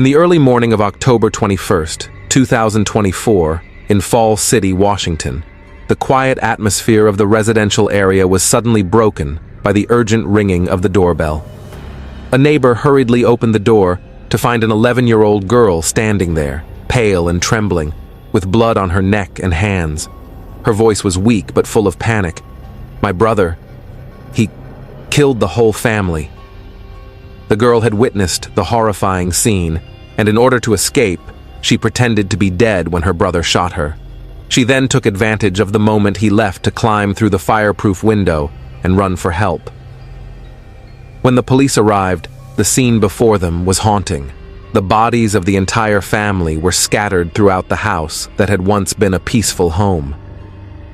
In the early morning of October 21st, 2024, in Falls City, Washington, the quiet atmosphere of the residential area was suddenly broken by the urgent ringing of the doorbell. A neighbor hurriedly opened the door to find an 11-year-old girl standing there, pale and trembling, with blood on her neck and hands. Her voice was weak but full of panic. "My brother, he killed the whole family." The girl had witnessed the horrifying scene, and in order to escape, she pretended to be dead when her brother shot her. She then took advantage of the moment he left to climb through the fireproof window and run for help. When the police arrived, the scene before them was haunting. The bodies of the entire family were scattered throughout the house that had once been a peaceful home.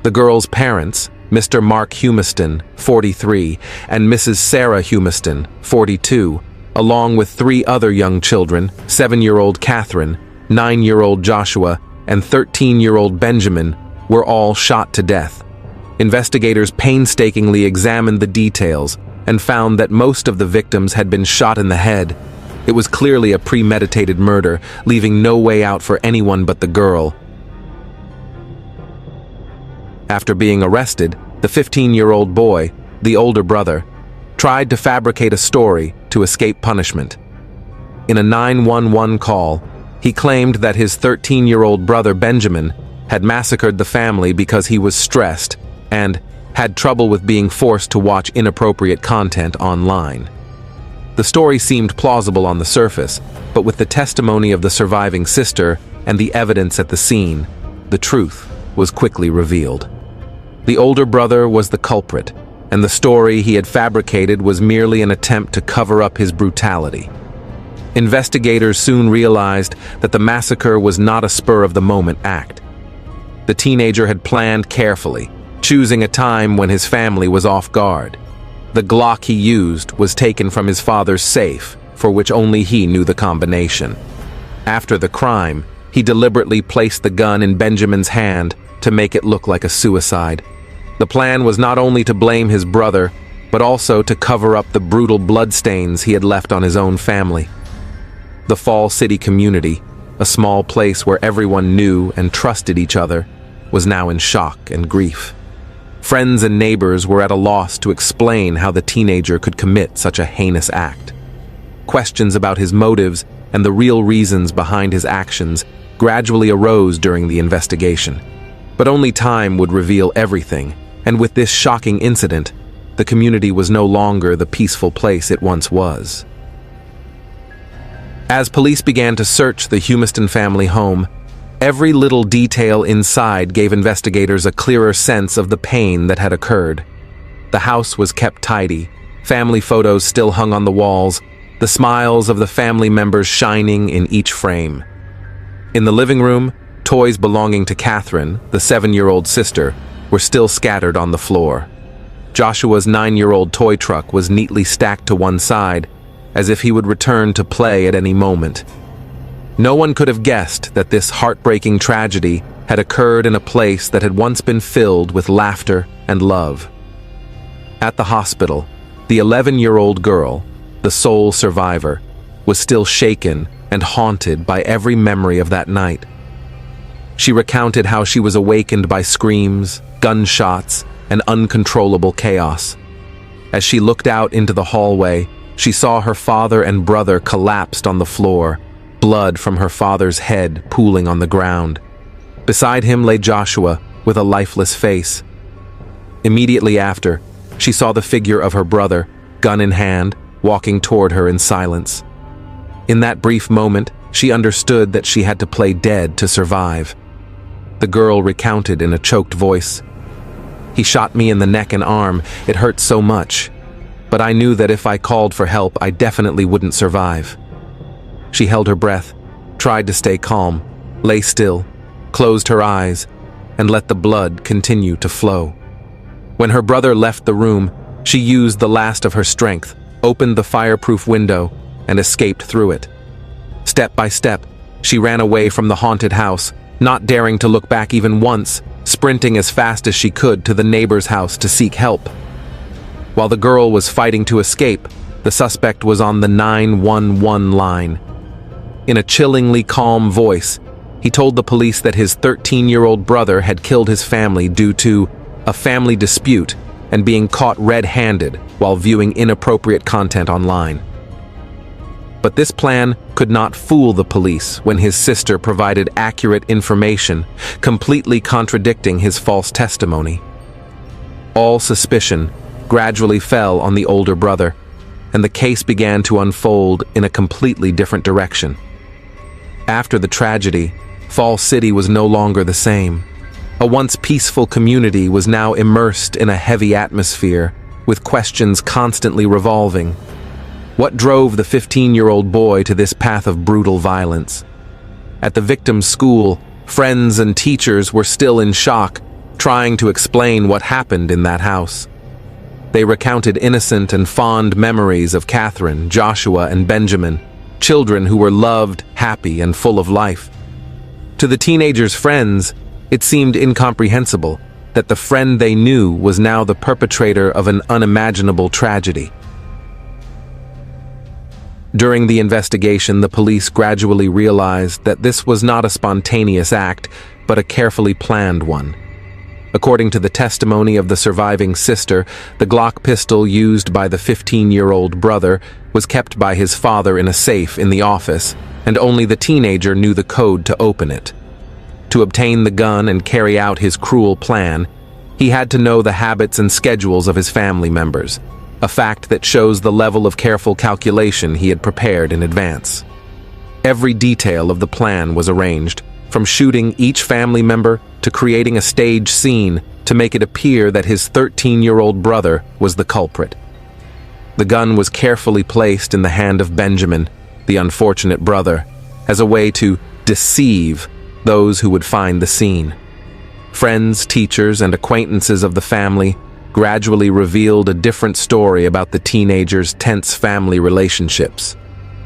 The girl's parents, Mr. Mark Humiston, 43, and Mrs. Sarah Humiston, 42, along with 3 other young children, 7-year-old Catherine, 9-year-old Joshua, and 13-year-old Benjamin, were all shot to death. Investigators painstakingly examined the details and found that most of the victims had been shot in the head. It was clearly a premeditated murder, leaving no way out for anyone but the girl. After being arrested, the 15-year-old boy, the older brother, tried to fabricate a story to escape punishment. In a 911 call, he claimed that his 13-year-old brother Benjamin had massacred the family because he was stressed and had trouble with being forced to watch inappropriate content online. The story seemed plausible on the surface, but with the testimony of the surviving sister and the evidence at the scene, the truth was quickly revealed. The older brother was the culprit, and the story he had fabricated was merely an attempt to cover up his brutality. Investigators soon realized that the massacre was not a spur-of-the-moment act. The teenager had planned carefully, choosing a time when his family was off guard. The Glock he used was taken from his father's safe, for which only he knew the combination. After the crime, he deliberately placed the gun in Benjamin's hand to make it look like a suicide. The plan was not only to blame his brother, but also to cover up the brutal bloodstains he had left on his own family. The Falls City community, a small place where everyone knew and trusted each other, was now in shock and grief. Friends and neighbors were at a loss to explain how the teenager could commit such a heinous act. Questions about his motives and the real reasons behind his actions gradually arose during the investigation. But only time would reveal everything, and with this shocking incident, the community was no longer the peaceful place it once was. As police began to search the Humiston family home, every little detail inside gave investigators a clearer sense of the pain that had occurred. The house was kept tidy, family photos still hung on the walls, the smiles of the family members shining in each frame. In the living room, toys belonging to Catherine, the 7-year-old sister, were still scattered on the floor. Joshua's 9-year-old toy truck was neatly stacked to one side, as if he would return to play at any moment. No one could have guessed that this heartbreaking tragedy had occurred in a place that had once been filled with laughter and love. At the hospital, the 11-year-old girl, the sole survivor, was still shaken and haunted by every memory of that night. She recounted how she was awakened by screams, gunshots, and uncontrollable chaos. As she looked out into the hallway, she saw her father and brother collapsed on the floor, blood from her father's head pooling on the ground. Beside him lay Joshua with a lifeless face. Immediately after, she saw the figure of her brother, gun in hand, walking toward her in silence. In that brief moment, she understood that she had to play dead to survive. The girl recounted in a choked voice, "He shot me in the neck and arm. It hurt so much. But I knew that if I called for help, I definitely wouldn't survive." She held her breath, tried to stay calm, lay still, closed her eyes, and let the blood continue to flow. When her brother left the room, she used the last of her strength, opened the fireproof window, and escaped through it. Step by step, she ran away from the haunted house, not daring to look back even once, sprinting as fast as she could to the neighbor's house to seek help. While the girl was fighting to escape, the suspect was on the 911 line. In a chillingly calm voice, he told the police that his 13-year-old brother had killed his family due to a family dispute and being caught red-handed while viewing inappropriate content online. But this plan could not fool the police when his sister provided accurate information, completely contradicting his false testimony. All suspicion gradually fell on the older brother, and the case began to unfold in a completely different direction. After the tragedy, Fall City was no longer the same. A once peaceful community was now immersed in a heavy atmosphere, with questions constantly revolving. What drove the 15-year-old boy to this path of brutal violence? At the victim's school, friends and teachers were still in shock, trying to explain what happened in that house. They recounted innocent and fond memories of Catherine, Joshua, and Benjamin, children who were loved, happy, and full of life. To the teenagers' friends, it seemed incomprehensible that the friend they knew was now the perpetrator of an unimaginable tragedy. During the investigation, the police gradually realized that this was not a spontaneous act, but a carefully planned one. According to the testimony of the surviving sister, the Glock pistol used by the 15-year-old brother was kept by his father in a safe in the office, and only the teenager knew the code to open it. To obtain the gun and carry out his cruel plan, he had to know the habits and schedules of his family members, a fact that shows the level of careful calculation he had prepared in advance. Every detail of the plan was arranged, from shooting each family member to creating a stage scene to make it appear that his 13-year-old brother was the culprit. The gun was carefully placed in the hand of Benjamin, the unfortunate brother, as a way to deceive those who would find the scene. Friends, teachers, and acquaintances of the family gradually revealed a different story about the teenager's tense family relationships.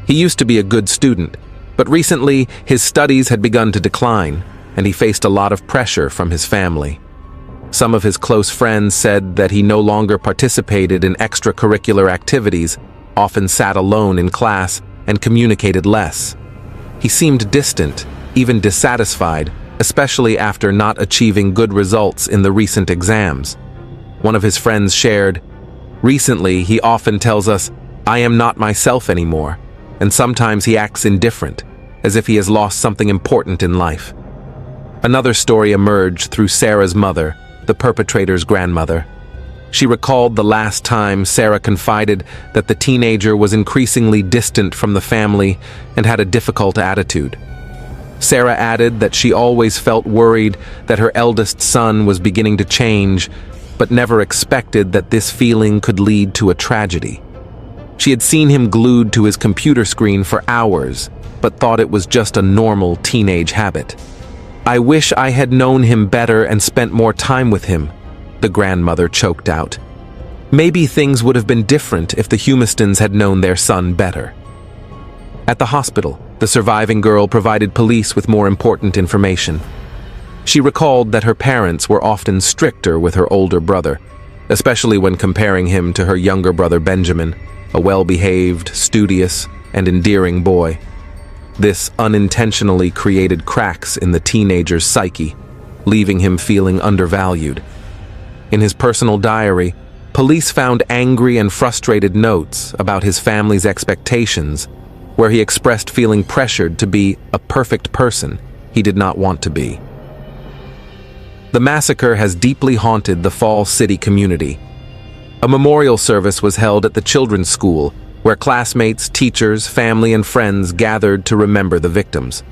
He used to be a good student, but recently his studies had begun to decline, and he faced a lot of pressure from his family. Some of his close friends said that he no longer participated in extracurricular activities, often sat alone in class, and communicated less. He seemed distant, even dissatisfied, especially after not achieving good results in the recent exams. One of his friends shared, "Recently, he often tells us, 'I am not myself anymore,' and sometimes he acts indifferent, as if he has lost something important in life." Another story emerged through Sarah's mother, the perpetrator's grandmother. She recalled the last time Sarah confided that the teenager was increasingly distant from the family and had a difficult attitude. Sarah added that she always felt worried that her eldest son was beginning to change, but never expected that this feeling could lead to a tragedy. She had seen him glued to his computer screen for hours, but thought it was just a normal teenage habit. "I wish I had known him better and spent more time with him," the grandmother choked out. Maybe things would have been different if the Humistons had known their son better. At the hospital, the surviving girl provided police with more important information. She recalled that her parents were often stricter with her older brother, especially when comparing him to her younger brother Benjamin, a well-behaved, studious, and endearing boy. This unintentionally created cracks in the teenager's psyche, leaving him feeling undervalued. In his personal diary, police found angry and frustrated notes about his family's expectations, where he expressed feeling pressured to be a perfect person he did not want to be. The massacre has deeply haunted the Fall City community. A memorial service was held at the children's school, where classmates, teachers, family, and friends gathered to remember the victims.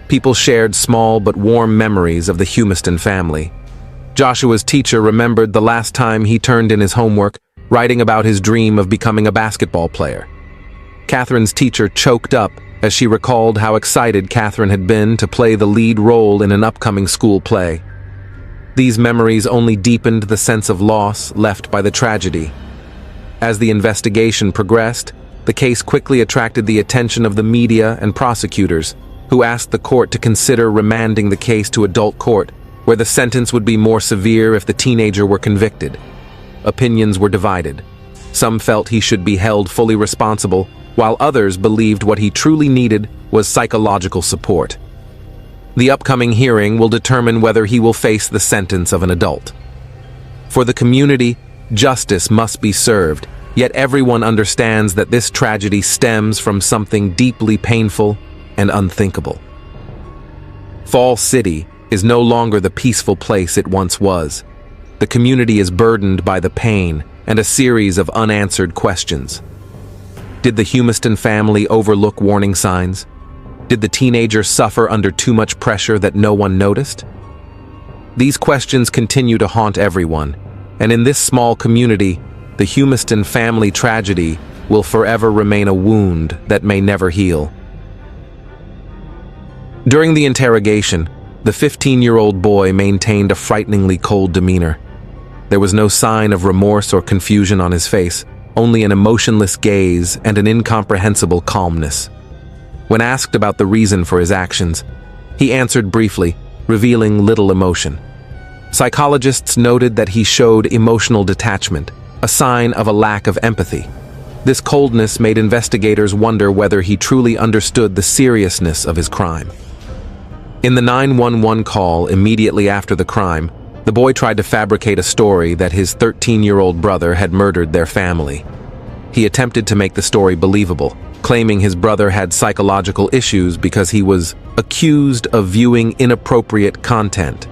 People shared small but warm memories of the Humiston family. Joshua's teacher remembered the last time he turned in his homework, writing about his dream of becoming a basketball player. Catherine's teacher choked up as she recalled how excited Catherine had been to play the lead role in an upcoming school play. These memories only deepened the sense of loss left by the tragedy. As the investigation progressed, the case quickly attracted the attention of the media and prosecutors, who asked the court to consider remanding the case to adult court, where the sentence would be more severe if the teenager were convicted. Opinions were divided. Some felt he should be held fully responsible, while others believed what he truly needed was psychological support. The upcoming hearing will determine whether he will face the sentence of an adult. For the community, justice must be served, yet everyone understands that this tragedy stems from something deeply painful and unthinkable. Falls City is no longer the peaceful place it once was. The community is burdened by the pain and a series of unanswered questions. Did the Humiston family overlook warning signs? Did the teenager suffer under too much pressure that no one noticed? These questions continue to haunt everyone, and in this small community, the Humiston family tragedy will forever remain a wound that may never heal. During the interrogation, the 15-year-old boy maintained a frighteningly cold demeanor. There was no sign of remorse or confusion on his face, only an emotionless gaze and an incomprehensible calmness. When asked about the reason for his actions, he answered briefly, revealing little emotion. Psychologists noted that he showed emotional detachment, a sign of a lack of empathy. This coldness made investigators wonder whether he truly understood the seriousness of his crime. In the 911 call immediately after the crime, the boy tried to fabricate a story that his 13-year-old brother had murdered their family. He attempted to make the story believable, claiming his brother had psychological issues because he was accused of viewing inappropriate content.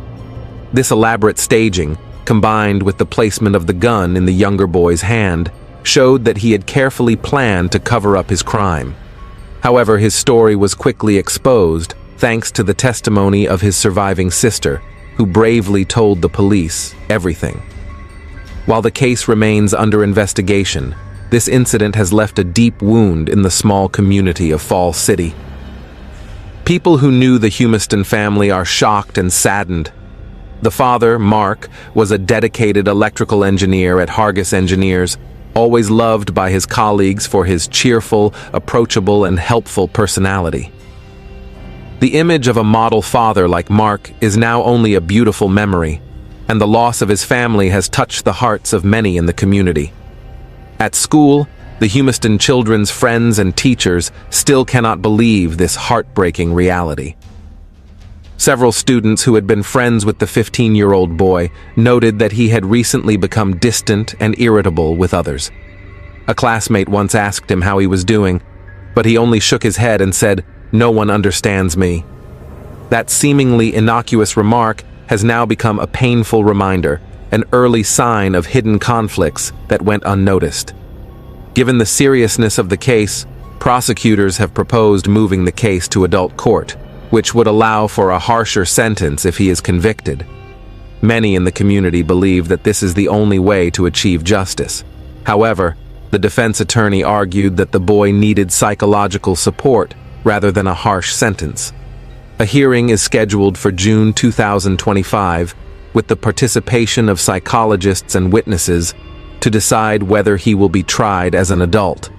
This elaborate staging, combined with the placement of the gun in the younger boy's hand, showed that he had carefully planned to cover up his crime. However, his story was quickly exposed thanks to the testimony of his surviving sister, who bravely told the police everything. While the case remains under investigation, this incident has left a deep wound in the small community of Falls City. People who knew the Humiston family are shocked and saddened. The father, Mark, was a dedicated electrical engineer at Hargis Engineers, always loved by his colleagues for his cheerful, approachable, and helpful personality. The image of a model father like Mark is now only a beautiful memory, and the loss of his family has touched the hearts of many in the community. At school, the Humiston children's friends and teachers still cannot believe this heartbreaking reality. Several students who had been friends with the 15-year-old boy noted that he had recently become distant and irritable with others. A classmate once asked him how he was doing, but he only shook his head and said, "No one understands me." That seemingly innocuous remark has now become a painful reminder, an early sign of hidden conflicts that went unnoticed. Given the seriousness of the case, prosecutors have proposed moving the case to adult court, which would allow for a harsher sentence if he is convicted. Many in the community believe that this is the only way to achieve justice. However, the defense attorney argued that the boy needed psychological support rather than a harsh sentence. A hearing is scheduled for June 2025, with the participation of psychologists and witnesses to decide whether he will be tried as an adult.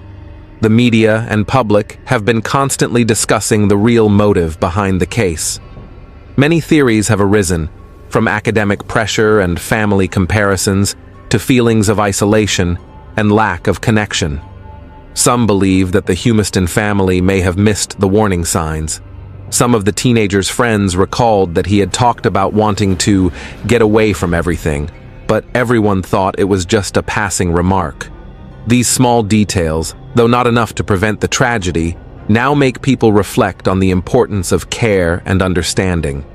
The media and public have been constantly discussing the real motive behind the case. Many theories have arisen, from academic pressure and family comparisons to feelings of isolation and lack of connection. Some believe that the Humiston family may have missed the warning signs. Some of the teenager's friends recalled that he had talked about wanting to get away from everything, but everyone thought it was just a passing remark. These small details, though not enough to prevent the tragedy, now make people reflect on the importance of care and understanding.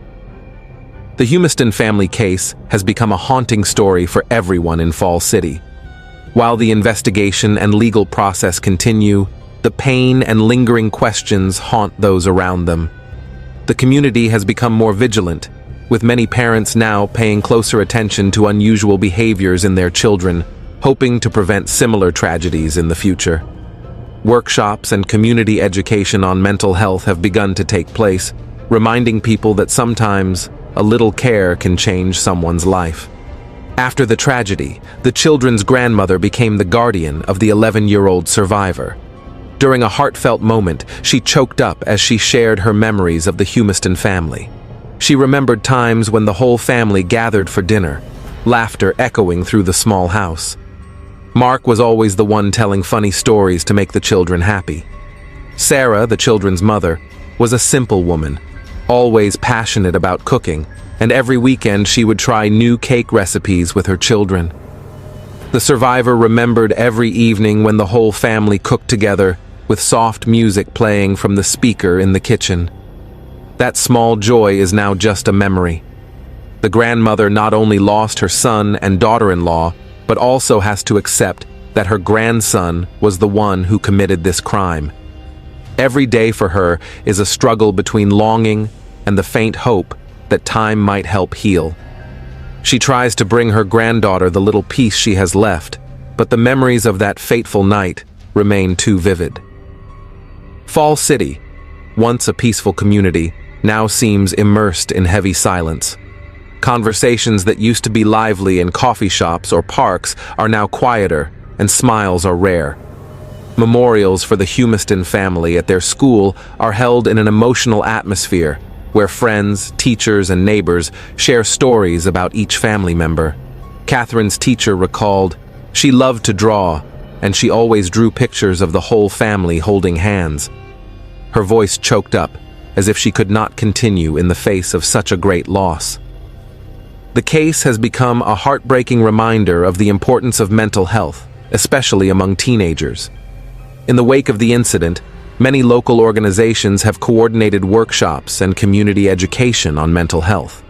The Humiston family case has become a haunting story for everyone in Falls City. While the investigation and legal process continue, the pain and lingering questions haunt those around them. The community has become more vigilant, with many parents now paying closer attention to unusual behaviors in their children, hoping to prevent similar tragedies in the future. Workshops and community education on mental health have begun to take place, reminding people that sometimes a little care can change someone's life. After the tragedy, the children's grandmother became the guardian of the 11-year-old survivor. During a heartfelt moment, she choked up as she shared her memories of the Humiston family. She remembered times when the whole family gathered for dinner, laughter echoing through the small house. Mark was always the one telling funny stories to make the children happy. Sarah, the children's mother, was a simple woman, always passionate about cooking, and every weekend she would try new cake recipes with her children. The survivor remembered every evening when the whole family cooked together, with soft music playing from the speaker in the kitchen. That small joy is now just a memory. The grandmother not only lost her son and daughter-in-law, but also has to accept that her grandson was the one who committed this crime. Every day for her is a struggle between longing and the faint hope that time might help heal. She tries to bring her granddaughter the little piece she has left, but the memories of that fateful night remain too vivid. Fall City, once a peaceful community, now seems immersed in heavy silence. Conversations that used to be lively in coffee shops or parks are now quieter, and smiles are rare. Memorials for the Humiston family at their school are held in an emotional atmosphere, where friends, teachers, and neighbors share stories about each family member. Catherine's teacher recalled, "She loved to draw, and she always drew pictures of the whole family holding hands." Her voice choked up, as if she could not continue in the face of such a great loss. The case has become a heartbreaking reminder of the importance of mental health, especially among teenagers. In the wake of the incident, many local organizations have coordinated workshops and community education on mental health.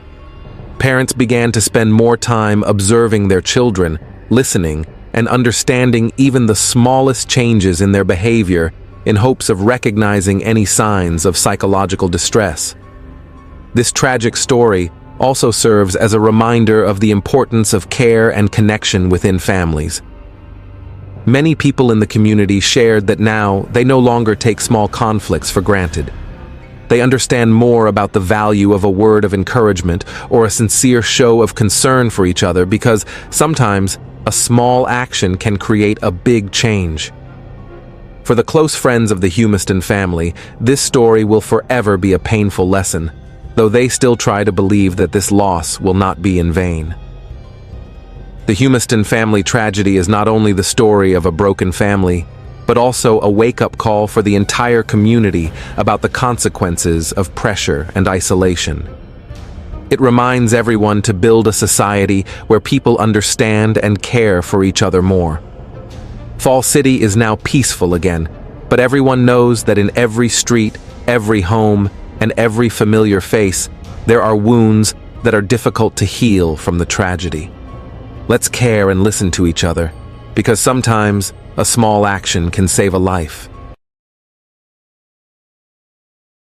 Parents began to spend more time observing their children, listening, and understanding even the smallest changes in their behavior in hopes of recognizing any signs of psychological distress. This tragic story also serves as a reminder of the importance of care and connection within families. Many people in the community shared that now they no longer take small conflicts for granted. They understand more about the value of a word of encouragement or a sincere show of concern for each other, because sometimes a small action can create a big change. For the close friends of the Humiston family, this story will forever be a painful lesson, though they still try to believe that this loss will not be in vain. The Humiston family tragedy is not only the story of a broken family, but also a wake-up call for the entire community about the consequences of pressure and isolation. It reminds everyone to build a society where people understand and care for each other more. Fall City is now peaceful again, but everyone knows that in every street, every home, and every familiar face, there are wounds that are difficult to heal from the tragedy. Let's care and listen to each other, because sometimes a small action can save a life.